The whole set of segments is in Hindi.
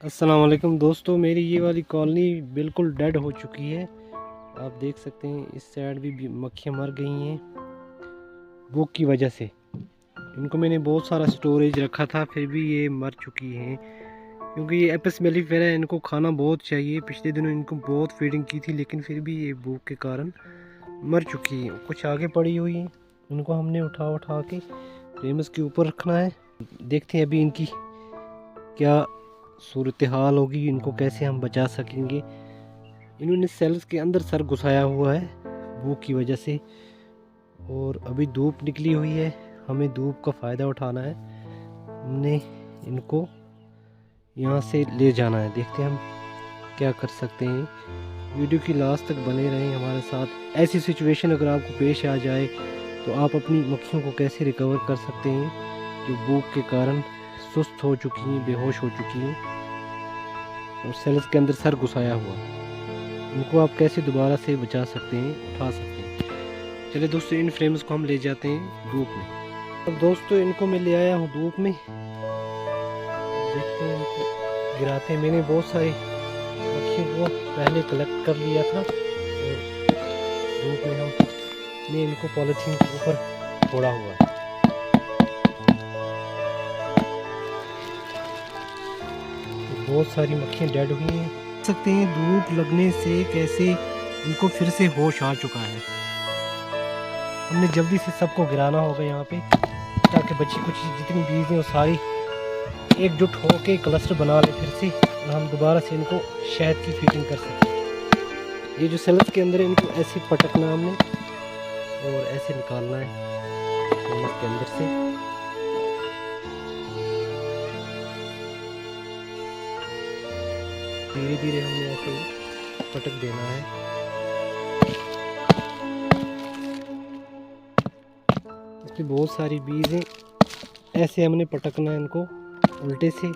अस्सलाम वालेकुम दोस्तों, मेरी ये वाली कॉलोनी बिल्कुल डेड हो चुकी है। आप देख सकते हैं इस साइड भी मक्खियाँ मर गई हैं भूख की वजह से। इनको मैंने बहुत सारा स्टोरेज रखा था, फिर भी ये मर चुकी हैं क्योंकि ये एपिस मेलिफेरा है। इनको खाना बहुत चाहिए। पिछले दिनों इनको बहुत फीडिंग की थी, लेकिन फिर भी ये भूख के कारण मर चुकी हैं। कुछ आगे पड़ी हुई हैं, उनको हमने उठा उठा के फ्रेम्स के ऊपर रखना है। देखते हैं अभी इनकी क्या सूरत हाल होगी, इनको कैसे हम बचा सकेंगे। इन्होंने सेल्स के अंदर सर घुसाया हुआ है भूख की वजह से, और अभी धूप निकली हुई है, हमें धूप का फ़ायदा उठाना है। हमने इनको यहाँ से ले जाना है। देखते हैं हम क्या कर सकते हैं। वीडियो की लास्ट तक बने रहें हमारे साथ। ऐसी सिचुएशन अगर आपको पेश आ जाए तो आप अपनी मक्खियों को कैसे रिकवर कर सकते हैं जो भूख के कारण सुस्त हो चुकी हैं, बेहोश हो चुकी हैं और सेल्स के अंदर सर घुसाया हुआ। इनको आप कैसे दोबारा से बचा सकते हैं, उठा सकते हैं। चलिए दोस्तों, इन फ्रेम्स को हम ले जाते हैं धूप में। अब दोस्तों इनको मैं ले आया हूँ धूप में। देखते हैं इनको गिराते हैं। मैंने बहुत सारी मक्खियों को पहले कलेक्ट कर लिया था और धूप में हमने इनको पॉलीथीन के ऊपर छोड़ा हुआ है। बहुत सारी मक्खियाँ डेड हुई हैं। देख सकते हैं धूप लगने से कैसे इनको फिर से होश आ चुका है। हमने जल्दी से सबको गिराना होगा यहाँ पे, ताकि बची कुछ जितनी बीज हैं वो सारी एकजुट होके क्लस्टर बना ले फिर से, और हम दोबारा से इनको शहद की फीडिंग कर सकें। ये जो सेल्स के अंदर है इनको ऐसे पटकना हमने और ऐसे निकालना है सेल्स के अंदर से। धीरे धीरे हमने ऐसे पटक देना है। इसमें बहुत सारी बीज हैं, ऐसे हमने पटकना है इनको उल्टे से,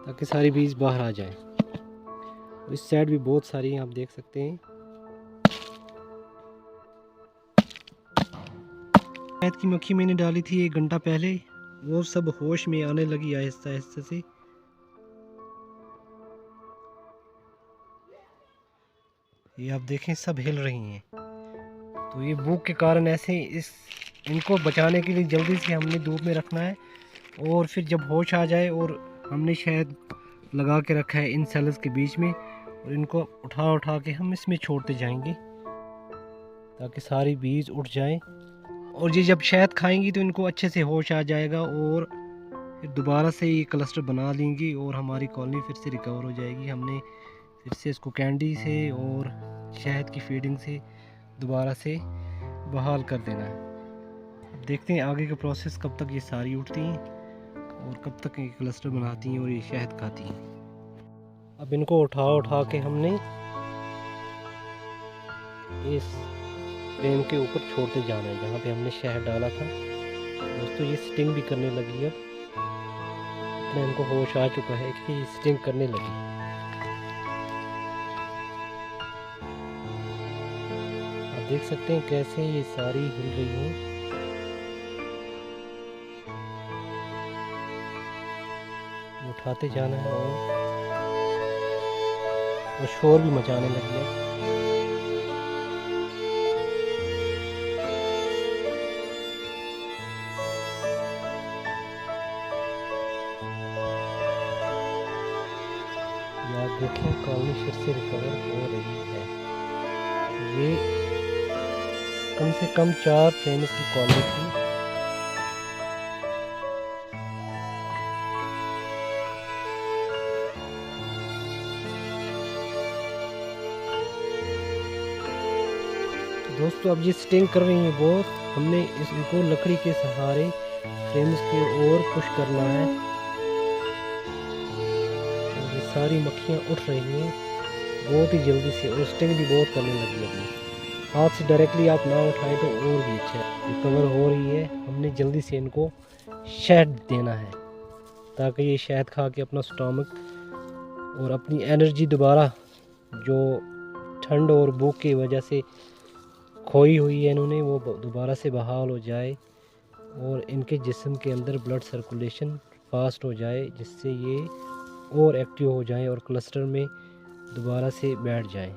ताकि सारी बीज बाहर आ जाए। इस साइड भी बहुत सारी हैं, आप देख सकते हैं। शहद की मक्खी मैंने डाली थी 1 घंटा पहले, वो सब होश में आने लगी आहिस्ता आहिस्ता से। ये आप देखें सब हिल रही हैं। तो ये भूख के कारण ऐसे इनको बचाने के लिए जल्दी से हमने धूप में रखना है, और फिर जब होश आ जाए, और हमने शहद लगा के रखा है इन सेल्स के बीच में, और इनको उठा उठा के हम इसमें छोड़ते जाएंगे ताकि सारी बीज उठ जाएं। और ये जब शहद खाएंगी तो इनको अच्छे से होश आ जाएगा, और फिर दोबारा से ये क्लस्टर बना लेंगी और हमारी कॉलोनी फिर से रिकवर हो जाएगी। हमने फिर से इसको कैंडी से और शहद की फीडिंग से दोबारा से बहाल कर देना है। अब देखते हैं आगे का प्रोसेस, कब तक ये सारी उठती हैं और कब तक ये क्लस्टर बनाती हैं और ये शहद खाती हैं। अब इनको उठा उठा के हमने इस फ्रेम के ऊपर छोड़ते जाना है जहाँ पे हमने शहद डाला था। दोस्तों ये स्टिंग भी करने लगी। अब इतना इनको होश आ चुका है कि ये स्टिंग करने लगी। आप देख सकते हैं कैसे ये सारी हिल रही हैं। उठाते जाना है और शोर भी मचाने लगी है। आप देखें कॉलोनी फिर से रिकवर हो रही है। ये कम से कम 4 फ्रेम्स की कॉलोनी थी। दोस्तों अब ये स्टिंग कर रही हैं बहुत। हमने इनको लकड़ी के सहारे फ्रेम्स की ओर पुश करना है। ये सारी मक्खियाँ उठ रही हैं बहुत ही जल्दी से, और स्टिंग भी बहुत करने लगी है। हाथ से डायरेक्टली आप ना उठाएं तो और भी अच्छा है। रिकवर हो रही है। हमने जल्दी से इनको शहद देना है ताकि ये शहद खा के अपना स्टमक और अपनी एनर्जी दोबारा जो ठंड और भूख की वजह से खोई हुई है इन्होंने, वो दोबारा से बहाल हो जाए और इनके जिस्म के अंदर ब्लड सर्कुलेशन फास्ट हो जाए, जिससे ये और एक्टिव हो जाएं और क्लस्टर में दोबारा से बैठ जाएं।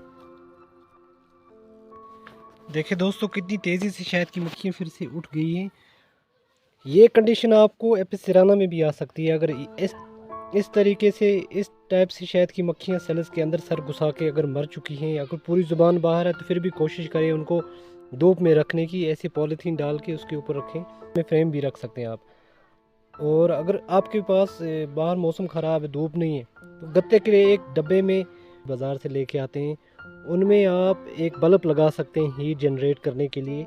देखिए दोस्तों, कितनी तेज़ी से शहद की मक्खियाँ फिर से उठ गई हैं। ये कंडीशन आपको एपिस सेराना में भी आ सकती है। अगर इस तरीके से, इस टाइप से शहद की मक्खियाँ सेल्स के अंदर सर घुसा के अगर मर चुकी हैं, अगर पूरी ज़ुबान बाहर है, तो फिर भी कोशिश करें उनको धूप में रखने की। ऐसे पॉलीथीन डाल के उसके ऊपर रखें, में फ्रेम भी रख सकते हैं आप। और अगर आपके पास बाहर मौसम ख़राब है, धूप नहीं है, तो गत्ते के लिए एक डब्बे में बाज़ार से लेके आते हैं, उनमें आप एक बल्ब लगा सकते हैं हीट जनरेट करने के लिए,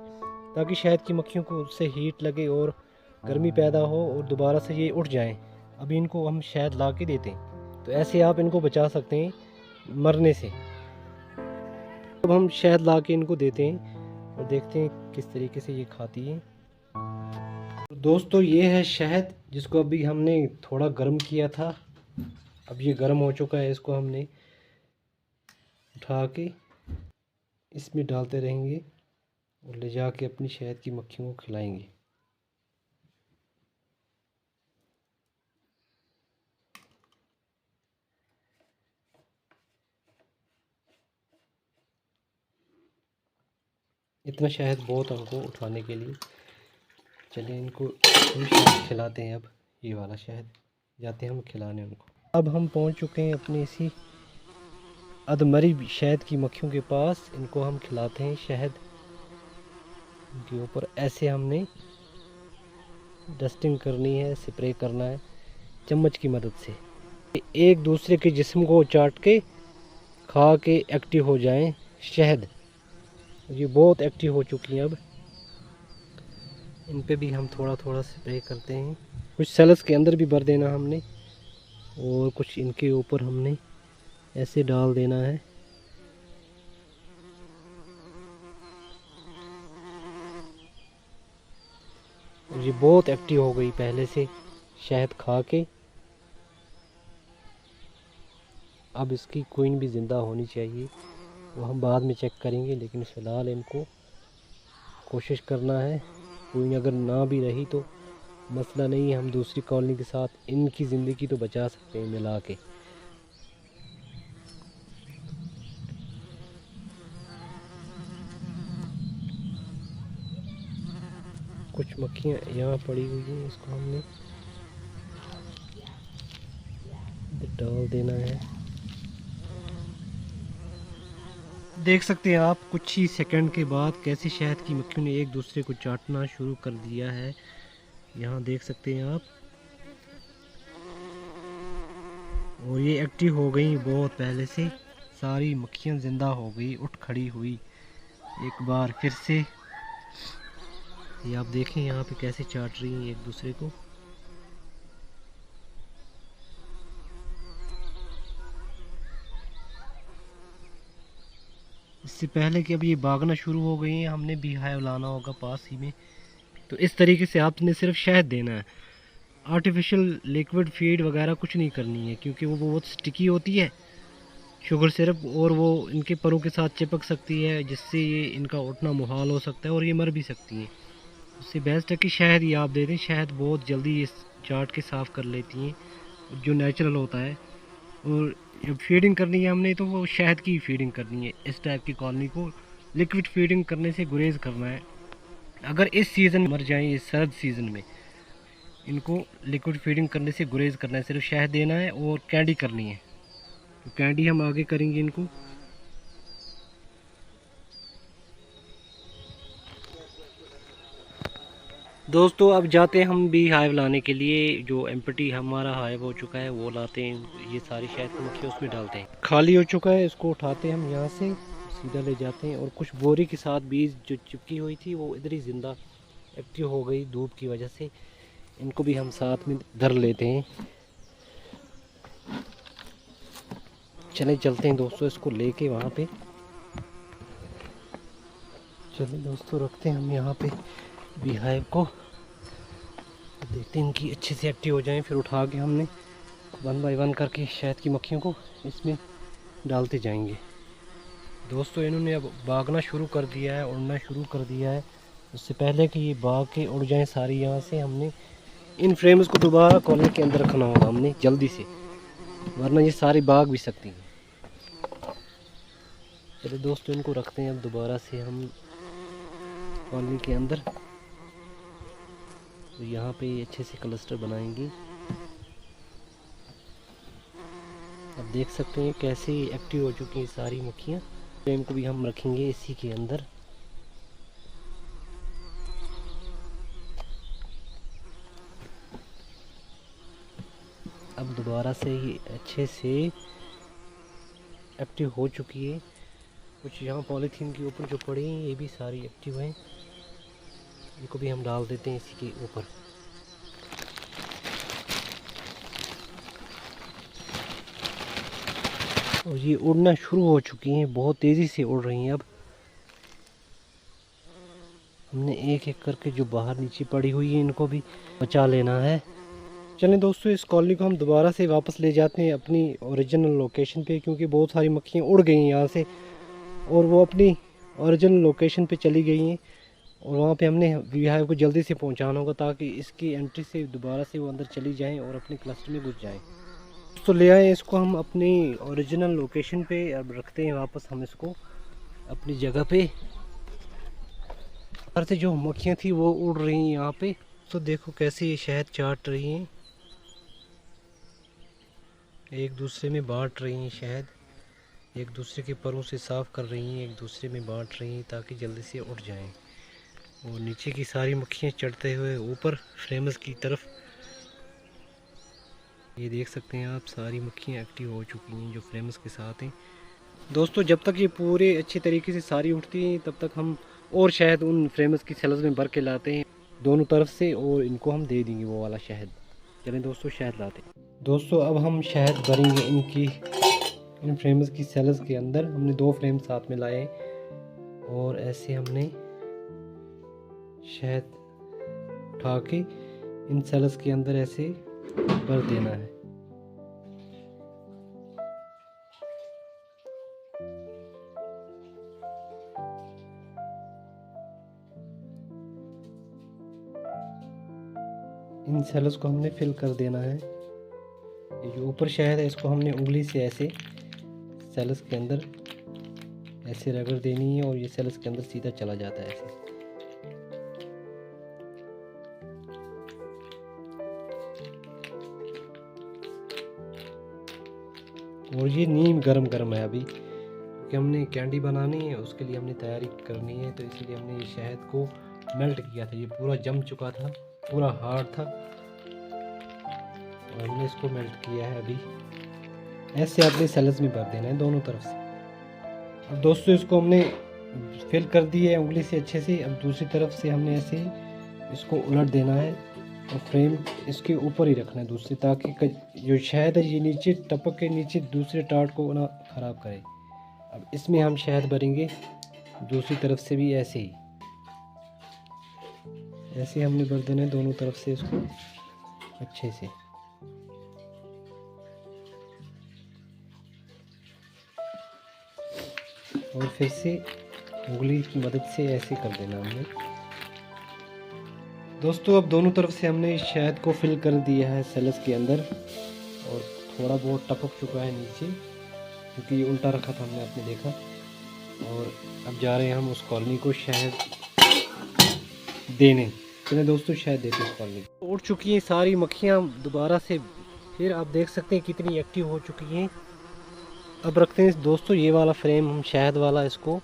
ताकि शहद की मक्खियों को उससे हीट लगे और गर्मी पैदा हो और दोबारा से ये उठ जाएं। अभी इनको हम शहद ला के देते हैं, तो ऐसे आप इनको बचा सकते हैं मरने से। अब हम शहद ला के इनको देते हैं और देखते हैं किस तरीके से ये खाती है। तो दोस्तों, ये है शहद जिसको अभी हमने थोड़ा गर्म किया था। अब ये गर्म हो चुका है, इसको हमने उठा के इसमें डालते रहेंगे और ले जाके अपनी शहद की मक्खियों को खिलाएंगे। इतना शहद बहुत हमको उठाने के लिए। चलिए इनको हम शहद खिलाते हैं। अब ये वाला शहद जाते हैं हम खिलाने उनको। अब हम पहुंच चुके हैं अपनी इसी अधमरी शहद की मक्खियों के पास। इनको हम खिलाते हैं शहद। इनके ऊपर ऐसे हमने डस्टिंग करनी है, स्प्रे करना है चम्मच की मदद से। एक दूसरे के जिस्म को चाट के खा के एक्टिव हो जाएं शहद। ये बहुत एक्टिव हो चुकी हैं। अब इन पे भी हम थोड़ा थोड़ा स्प्रे करते हैं। कुछ सेल्स के अंदर भी भर देना हमने, और कुछ इनके ऊपर हमने ऐसे डाल देना है। ये बहुत एक्टिव हो गई पहले से शहद खा के। अब इसकी क्वीन भी ज़िंदा होनी चाहिए, वो हम बाद में चेक करेंगे, लेकिन फ़िलहाल इनको कोशिश करना है। क्वीन अगर ना भी रही तो मसला नहीं है, हम दूसरी कॉलोनी के साथ इनकी ज़िंदगी तो बचा सकते हैं मिला के। कुछ मक्खियाँ यहाँ पड़ी हुई हैं, इसको हमने डाल देना है। देख सकते हैं आप कुछ ही सेकंड के बाद कैसे शहद की मक्खियों ने एक दूसरे को चाटना शुरू कर दिया है। यहाँ देख सकते हैं आप, और ये एक्टिव हो गई बहुत पहले से। सारी मक्खियाँ ज़िंदा हो गई, उठ खड़ी हुई एक बार फिर से। ये आप देखें यहाँ पे कैसे चाट रही हैं एक दूसरे को। इससे पहले कि अब ये भागना शुरू हो गई हैं, हमने बी हाइव लाना होगा पास ही में। तो इस तरीके से आपने सिर्फ शहद देना है, आर्टिफिशियल लिक्विड फीड वगैरह कुछ नहीं करनी है, क्योंकि वो बहुत स्टिकी होती है शुगर सिरप, और वो इनके परों के साथ चिपक सकती है, जिससे ये इनका उठना मुहाल हो सकता है और ये मर भी सकती हैं। उससे बेस्ट है कि शहद ही आप दे दें। शहद बहुत जल्दी इस चाट के साफ़ कर लेती हैं, जो नेचुरल होता है। और जब फीडिंग करनी है हमने, तो वो शहद की फीडिंग करनी है। इस टाइप की कॉलोनी को लिक्विड फीडिंग करने से गुरेज करना है। अगर इस सीज़न मर जाएं, इस सर्द सीज़न में, इनको लिक्विड फीडिंग करने से गुरेज करना है। सिर्फ शहद देना है और कैंडी करनी है। तो कैंडी हम आगे करेंगे इनको। दोस्तों, अब जाते हैं हम भी हाइव लाने के लिए। जो एम्प्टी हमारा हाइव हो चुका है वो लाते हैं। ये सारी शहद की मक्खियाँ उसमें डालते हैं। खाली हो चुका है, इसको उठाते हैं हम यहाँ से, सीधा ले जाते हैं। और कुछ बोरी के साथ बीज जो चिपकी हुई थी वो इधर ही ज़िंदा एक्टिव हो गई धूप की वजह से। इनको भी हम साथ में धर लेते हैं। चले चलते हैं दोस्तों इसको लेके वहाँ पे। चलिए दोस्तों, रखते हैं हम यहाँ पे बी हाइव को। देखते हैं इनकी अच्छे से एक्टिव हो जाएं, फिर उठा के हमने 1 बाय 1 करके शहद की मक्खियों को इसमें डालते जाएंगे। दोस्तों, इन्होंने अब भागना शुरू कर दिया है, उड़ना शुरू कर दिया है। उससे पहले कि ये भाग के उड़ जाएं सारी यहाँ से, हमने इन फ्रेम्स को दोबारा कॉलोनी के अंदर रखना होगा हमने जल्दी से, वरना ये सारी भाग भी सकती हैं। चलिए दोस्तों, इनको रखते हैं अब दोबारा से हम कॉलोनी के अंदर। तो यहाँ पे ये अच्छे से क्लस्टर बनाएंगी। अब देख सकते हैं कैसे एक्टिव हो चुकी हैं सारी मक्खियाँ। फ्रेम को भी हम रखेंगे इसी के अंदर। अब दोबारा से ये अच्छे से एक्टिव हो चुकी है। कुछ यहाँ पॉलीथीन के ऊपर जो पड़ी हैं ये भी सारी एक्टिव हैं, इनको भी हम डाल देते हैं इसी के ऊपर। और ये उड़ना शुरू हो चुकी हैं, बहुत तेज़ी से उड़ रही हैं। अब हमने एक एक करके जो बाहर नीचे पड़ी हुई है इनको भी बचा लेना है। चलें दोस्तों, इस कॉलोनी को हम दोबारा से वापस ले जाते हैं अपनी ओरिजिनल लोकेशन पे, क्योंकि बहुत सारी मक्खियाँ उड़ गई हैं यहाँ से और वो अपनी ओरिजिनल लोकेशन पे चली गई हैं। और वहाँ पे हमने वीहाइव को जल्दी से पहुँचाना होगा ताकि इसकी एंट्री से दोबारा से वो अंदर चली जाएँ और अपने क्लस्टर में घुस जाएँ। तो ले आए इसको हम अपनी ओरिजिनल लोकेशन पे। अब रखते हैं वापस हम इसको अपनी जगह पे। बाहर से जो मक्खियाँ थी वो उड़ रही हैं यहाँ पे। तो देखो कैसे ये शहद चाट रही हैं, एक दूसरे में बांट रही हैं शहद, एक दूसरे के परों से साफ़ कर रही हैं, एक दूसरे में बांट रही हैं ताकि जल्दी से उड़ जाएं। और नीचे की सारी मक्खियाँ चढ़ते हुए ऊपर फ्रेम्स की तरफ, ये देख सकते हैं आप, सारी मक्खियाँ एक्टिव हो चुकी हैं जो फ्रेम्स के साथ हैं। दोस्तों, जब तक ये पूरे अच्छी तरीके से सारी उठती हैं तब तक हम और शहद उन फ्रेम्स की सेल्स में भर के लाते हैं दोनों तरफ से, और इनको हम दे देंगे वो वाला शहद। चलें दोस्तों, शहद लाते हैं। दोस्तों, अब हम शहद भरेंगे इन फ्रेम्स की सेल्स के अंदर। हमने 2 फ्रेम साथ में लाए और ऐसे हमने शहद उठा के इन सेल्स के अंदर ऐसे भर देना है। इन सेल्स को हमने फिल कर देना है। ये जो ऊपर शहद है इसको हमने उंगली से ऐसे सेल्स के अंदर ऐसे रगड़ देनी है और ये सेल्स के अंदर सीधा चला जाता है ऐसे। और ये नीम गरम है अभी, क्योंकि हमने कैंडी बनानी है, उसके लिए हमने तैयारी करनी है, तो इसलिए हमने ये शहद को मेल्ट किया था। ये पूरा जम चुका था, पूरा हार्ड था, और हमने इसको मेल्ट किया है अभी। ऐसे अपने सेल्स में भर देना है दोनों तरफ से। अब दोस्तों, इसको हमने फिल कर दी है उंगली से अच्छे से। अब दूसरी तरफ से हमने ऐसे इसको उलट देना है और फ्रेम इसके ऊपर ही रखना है दूसरी, ताकि जो शहद है ये नीचे टपक के नीचे दूसरे टार्ट को ना ख़राब करे। अब इसमें हम शहद भरेंगे दूसरी तरफ से भी ऐसे ही, ऐसे हमने भर देना है दोनों तरफ से इसको अच्छे से। और फिर से उंगली की मदद से ऐसे कर देना हमने। दोस्तों, अब दोनों तरफ से हमने शहद को फिल कर दिया है सेल्स के अंदर, और थोड़ा बहुत टपक चुका है नीचे क्योंकि ये उल्टा रखा था हमने, आपने देखा। और अब जा रहे हैं हम उस कॉलोनी को शहद देने। चलिए दोस्तों, शहद देते हैं उस कॉलोनी को। उड़ चुकी हैं सारी मक्खियाँ दोबारा से, फिर आप देख सकते हैं कितनी एक्टिव हो चुकी हैं। अब रखते हैं दोस्तों ये वाला फ्रेम हम शहद वाला, इसको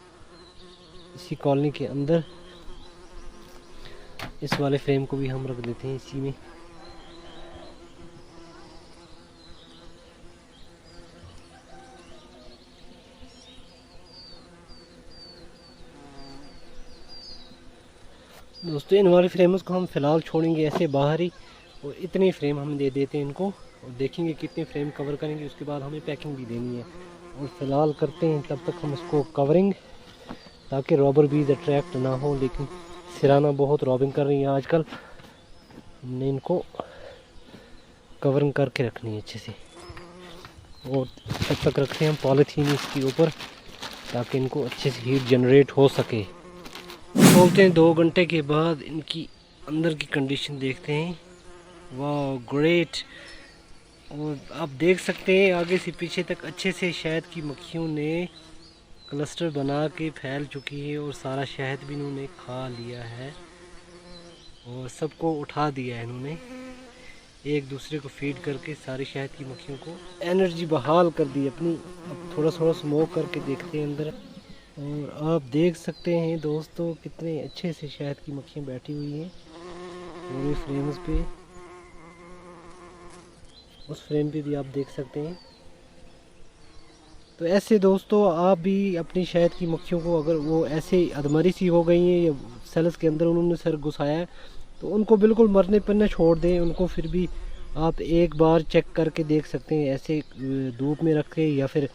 इसी कॉलोनी के अंदर, इस वाले फ्रेम को भी हम रख देते हैं इसी में। दोस्तों, इन वाले फ्रेम्स को हम फ़िलहाल छोड़ेंगे ऐसे बाहर ही, और इतने फ्रेम हम दे देते हैं इनको, और देखेंगे कितने फ्रेम कवर करेंगे। उसके बाद हमें पैकिंग भी देनी है, और फ़िलहाल करते हैं तब तक हम इसको कवरिंग, ताकि रॉबर बीज अट्रैक्ट ना हो। लेकिन सिराना बहुत रॉबिंग कर रही है आजकल, हमने इनको कवरिंग करके रखनी है अच्छे से। और तब तक रखते हैं हम पॉलीथीन इसके ऊपर, ताकि इनको अच्छे से हीट जनरेट हो सके। तो खोलते हैं 2 घंटे के बाद, इनकी अंदर की कंडीशन देखते हैं। वाह ग्रेट। और आप देख सकते हैं आगे से पीछे तक अच्छे से शहद की मक्खियों ने क्लस्टर बना के फैल चुकी है और सारा शहद भी इन्होंने खा लिया है और सबको उठा दिया है इन्होंने। एक दूसरे को फीड करके सारी शहद की मक्खियों को एनर्जी बहाल कर दी अपनी। अब थोड़ा थोड़ा स्मोक करके देखते हैं अंदर। और आप देख सकते हैं दोस्तों कितने अच्छे से शहद की मक्खियाँ बैठी हुई हैं पूरे फ्रेम्स पे। उस फ्रेम पे भी आप देख सकते हैं। तो ऐसे दोस्तों आप भी अपनी शहद की मक्खियों को, अगर वो ऐसे अधमरी सी हो गई हैं या सेल्स के अंदर उन्होंने सर घुसाया है, तो उनको बिल्कुल मरने पर न छोड़ दें उनको। फिर भी आप एक बार चेक करके देख सकते हैं, ऐसे धूप में रख के या फिर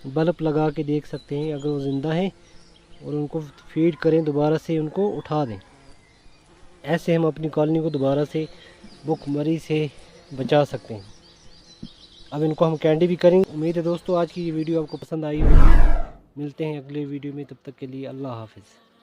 बल्ब लगा के देख सकते हैं अगर वो ज़िंदा हैं, और उनको फीड करें, दोबारा से उनको उठा दें। ऐसे हम अपनी कॉलोनी को दोबारा से भुखमरी से बचा सकते हैं। अब इनको हम कैंडी भी करेंगे। उम्मीद है दोस्तों आज की ये वीडियो आपको पसंद आई होगी। मिलते हैं अगले वीडियो में, तब तक के लिए अल्लाह हाफ़िज़।